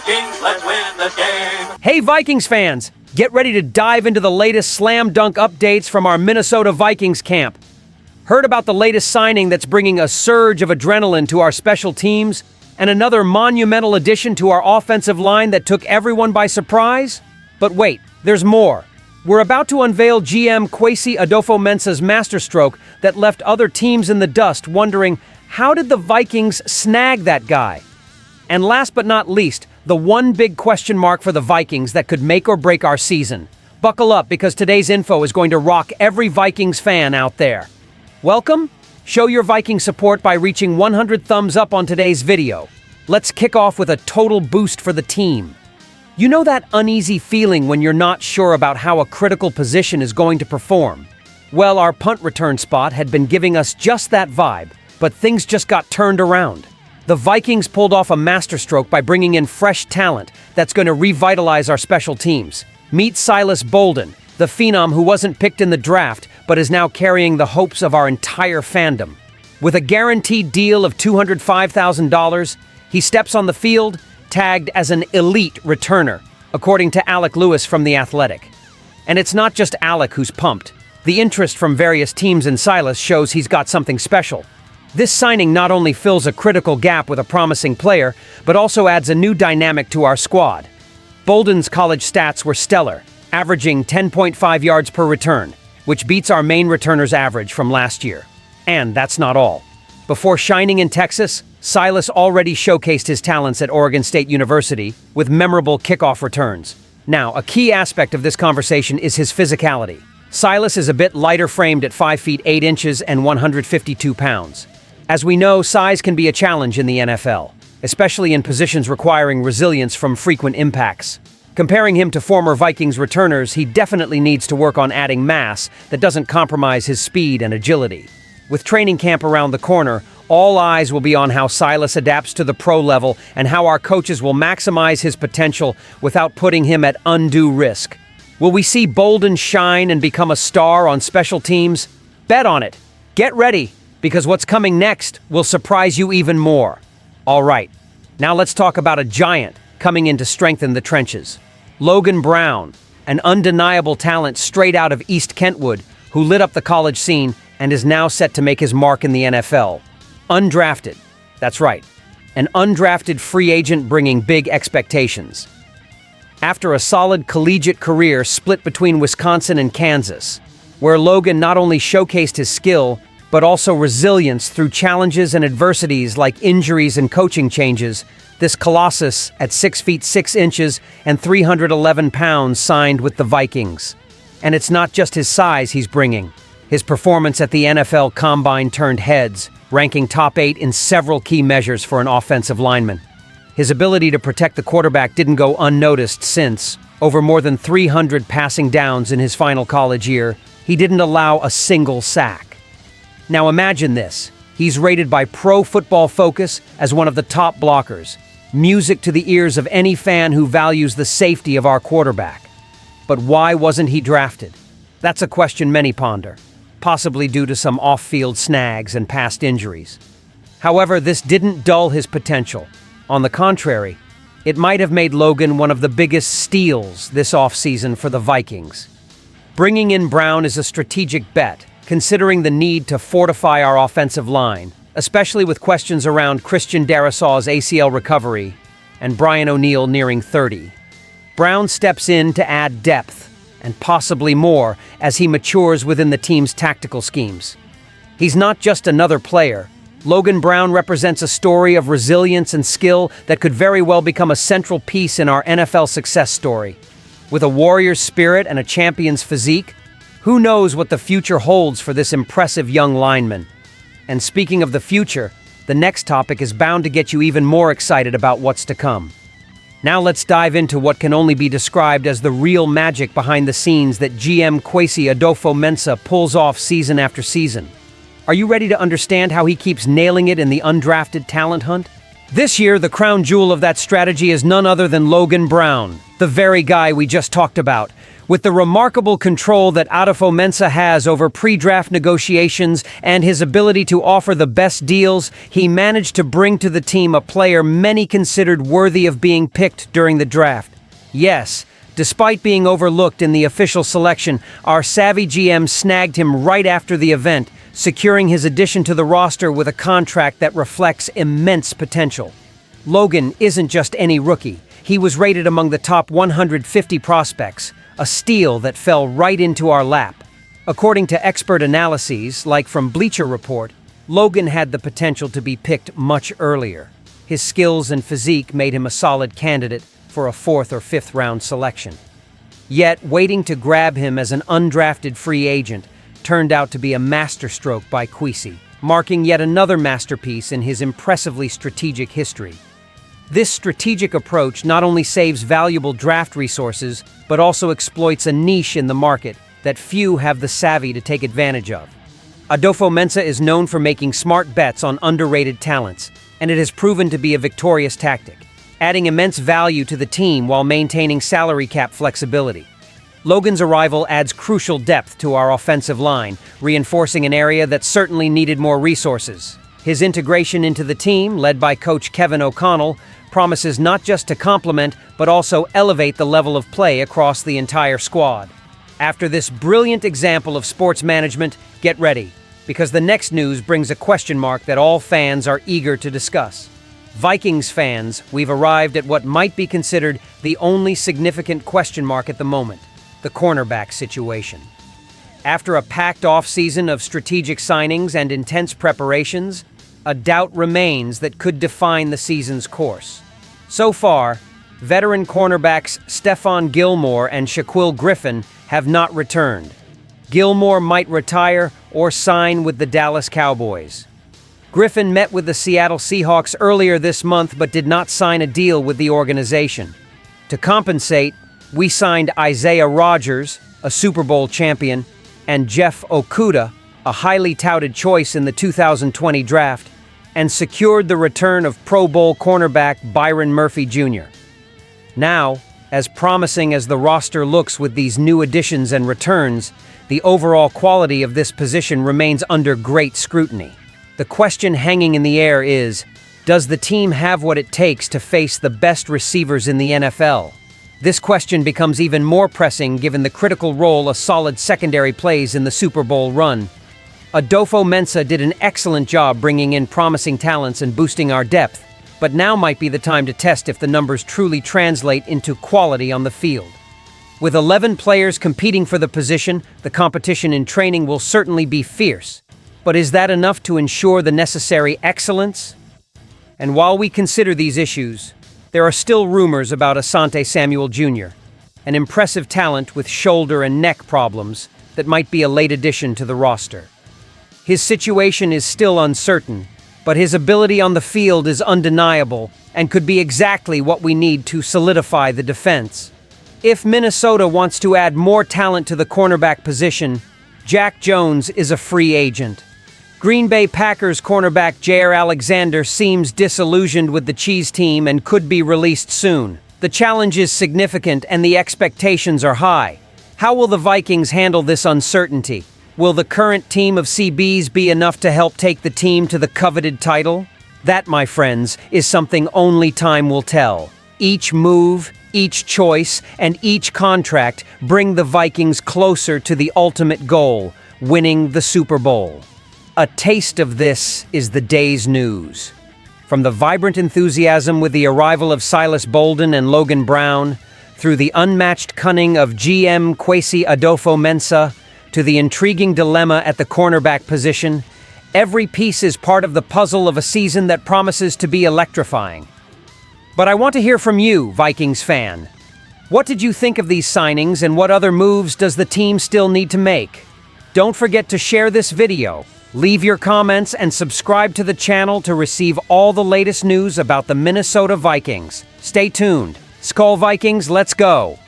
Vikings, let's win the game. Hey Vikings fans, get ready to dive into the latest slam dunk updates from our Minnesota Vikings camp. Heard about the latest signing that's bringing a surge of adrenaline to our special teams and another monumental addition to our offensive line that took everyone by surprise? But wait, there's more. We're about to unveil GM Kwesi Adofo-Mensah's masterstroke that left other teams in the dust wondering, how did the Vikings snag that guy? And last but not least, the one big question mark for the Vikings that could make or break our season. Buckle up because today's info is going to rock every Vikings fan out there. Welcome. Show your Viking support by reaching 100 thumbs up on today's video. Let's kick off with a total boost for the team. You know that uneasy feeling when you're not sure about how a critical position is going to perform? Well, our punt return spot had been giving us just that vibe, but things just got turned around. The Vikings pulled off a masterstroke by bringing in fresh talent that's going to revitalize our special teams. Meet Silas Bolden, the phenom who wasn't picked in the draft, but is now carrying the hopes of our entire fandom. With a guaranteed deal of $205,000, he steps on the field, tagged as an elite returner, according to Alec Lewis from The Athletic. And it's not just Alec who's pumped. The interest from various teams in Silas shows he's got something special. This signing not only fills a critical gap with a promising player, but also adds a new dynamic to our squad. Bolden's college stats were stellar, averaging 10.5 yards per return, which beats our main returner's average from last year. And that's not all. Before shining in Texas, Silas already showcased his talents at Oregon State University with memorable kickoff returns. Now, a key aspect of this conversation is his physicality. Silas is a bit lighter framed at 5 feet 8 inches and 152 pounds. As we know, size can be a challenge in the NFL, especially in positions requiring resilience from frequent impacts. Comparing him to former Vikings returners, he definitely needs to work on adding mass that doesn't compromise his speed and agility. With training camp around the corner, all eyes will be on how Silas adapts to the pro level and how our coaches will maximize his potential without putting him at undue risk. Will we see Bolden shine and become a star on special teams? Bet on it. Get ready, because what's coming next will surprise you even more. All right, now let's talk about a giant coming in to strengthen the trenches. Logan Brown, an undeniable talent straight out of East Kentwood, who lit up the college scene and is now set to make his mark in the NFL. Undrafted. That's right, an undrafted free agent bringing big expectations. After a solid collegiate career split between Wisconsin and Kansas, where Logan not only showcased his skill, but also resilience through challenges and adversities like injuries and coaching changes, this colossus at 6 feet 6 inches and 311 pounds signed with the Vikings. And it's not just his size he's bringing. His performance at the NFL Combine turned heads, ranking top 8 in several key measures for an offensive lineman. His ability to protect the quarterback didn't go unnoticed since, over more than 300 passing downs in his final college year, he didn't allow a single sack. Now imagine this. He's rated by Pro Football Focus as one of the top blockers. Music to the ears of any fan who values the safety of our quarterback. But why wasn't he drafted? That's a question many ponder, possibly due to some off-field snags and past injuries. However, this didn't dull his potential. On the contrary, it might have made Logan one of the biggest steals this offseason for the Vikings. Bringing in Brown is a strategic bet, considering the need to fortify our offensive line, especially with questions around Christian Darrisaw's ACL recovery and Brian O'Neill nearing 30. Brown steps in to add depth, and possibly more, as he matures within the team's tactical schemes. He's not just another player. Logan Brown represents a story of resilience and skill that could very well become a central piece in our NFL success story. With a warrior's spirit and a champion's physique, who knows what the future holds for this impressive young lineman? And speaking of the future, the next topic is bound to get you even more excited about what's to come. Now let's dive into what can only be described as the real magic behind the scenes that GM Kwesi Adofo-Mensah pulls off season after season. Are you ready to understand how he keeps nailing it in the undrafted talent hunt? This year, the crown jewel of that strategy is none other than Logan Brown, the very guy we just talked about. With the remarkable control that Adofo-Mensah has over pre-draft negotiations and his ability to offer the best deals, he managed to bring to the team a player many considered worthy of being picked during the draft. Yes, despite being overlooked in the official selection, our savvy GM snagged him right after the event, securing his addition to the roster with a contract that reflects immense potential. Logan isn't just any rookie. He was rated among the top 150 prospects, a steal that fell right into our lap. According to expert analyses, like from Bleacher Report, Logan had the potential to be picked much earlier. His skills and physique made him a solid candidate for a 4th or 5th round selection. Yet, waiting to grab him as an undrafted free agent turned out to be a masterstroke by Kwesi, marking yet another masterpiece in his impressively strategic history. This strategic approach not only saves valuable draft resources, but also exploits a niche in the market that few have the savvy to take advantage of. Adofo-Mensah is known for making smart bets on underrated talents, and it has proven to be a victorious tactic, adding immense value to the team while maintaining salary cap flexibility. Logan's arrival adds crucial depth to our offensive line, reinforcing an area that certainly needed more resources. His integration into the team, led by coach Kevin O'Connell, promises not just to complement, but also elevate the level of play across the entire squad. After this brilliant example of sports management, get ready, because the next news brings a question mark that all fans are eager to discuss. Vikings fans, we've arrived at what might be considered the only significant question mark at the moment: the cornerback situation. After a packed offseason of strategic signings and intense preparations, a doubt remains that could define the season's course. So far, veteran cornerbacks Stephon Gilmore and Shaquill Griffin have not returned. Gilmore might retire or sign with the Dallas Cowboys. Griffin met with the Seattle Seahawks earlier this month but did not sign a deal with the organization. To compensate, we signed Isaiah Rodgers, a Super Bowl champion, and Jeff Okudah, a highly touted choice in the 2020 draft, and secured the return of Pro Bowl cornerback Byron Murphy Jr. Now, as promising as the roster looks with these new additions and returns, the overall quality of this position remains under great scrutiny. The question hanging in the air is, does the team have what it takes to face the best receivers in the NFL? This question becomes even more pressing given the critical role a solid secondary plays in the Super Bowl run. Adofo-Mensah did an excellent job bringing in promising talents and boosting our depth, but now might be the time to test if the numbers truly translate into quality on the field. With 11 players competing for the position, the competition in training will certainly be fierce. But is that enough to ensure the necessary excellence? And while we consider these issues, there are still rumors about Asante Samuel Jr., an impressive talent with shoulder and neck problems that might be a late addition to the roster. His situation is still uncertain, but his ability on the field is undeniable and could be exactly what we need to solidify the defense. If Minnesota wants to add more talent to the cornerback position, Jack Jones is a free agent. Green Bay Packers cornerback Jair Alexander seems disillusioned with the Cheese team and could be released soon. The challenge is significant and the expectations are high. How will the Vikings handle this uncertainty? Will the current team of CBs be enough to help take the team to the coveted title? That, my friends, is something only time will tell. Each move, each choice, and each contract bring the Vikings closer to the ultimate goal, winning the Super Bowl. A taste of this is the day's news. From the vibrant enthusiasm with the arrival of Silas Bolden and Logan Brown, through the unmatched cunning of GM Kwesi Adofo-Mensah, to the intriguing dilemma at the cornerback position, every piece is part of the puzzle of a season that promises to be electrifying. But I want to hear from you, Vikings fan. What did you think of these signings and what other moves does the team still need to make? Don't forget to share this video, leave your comments, and subscribe to the channel to receive all the latest news about the Minnesota Vikings. Stay tuned. SKOL Vikings, let's go!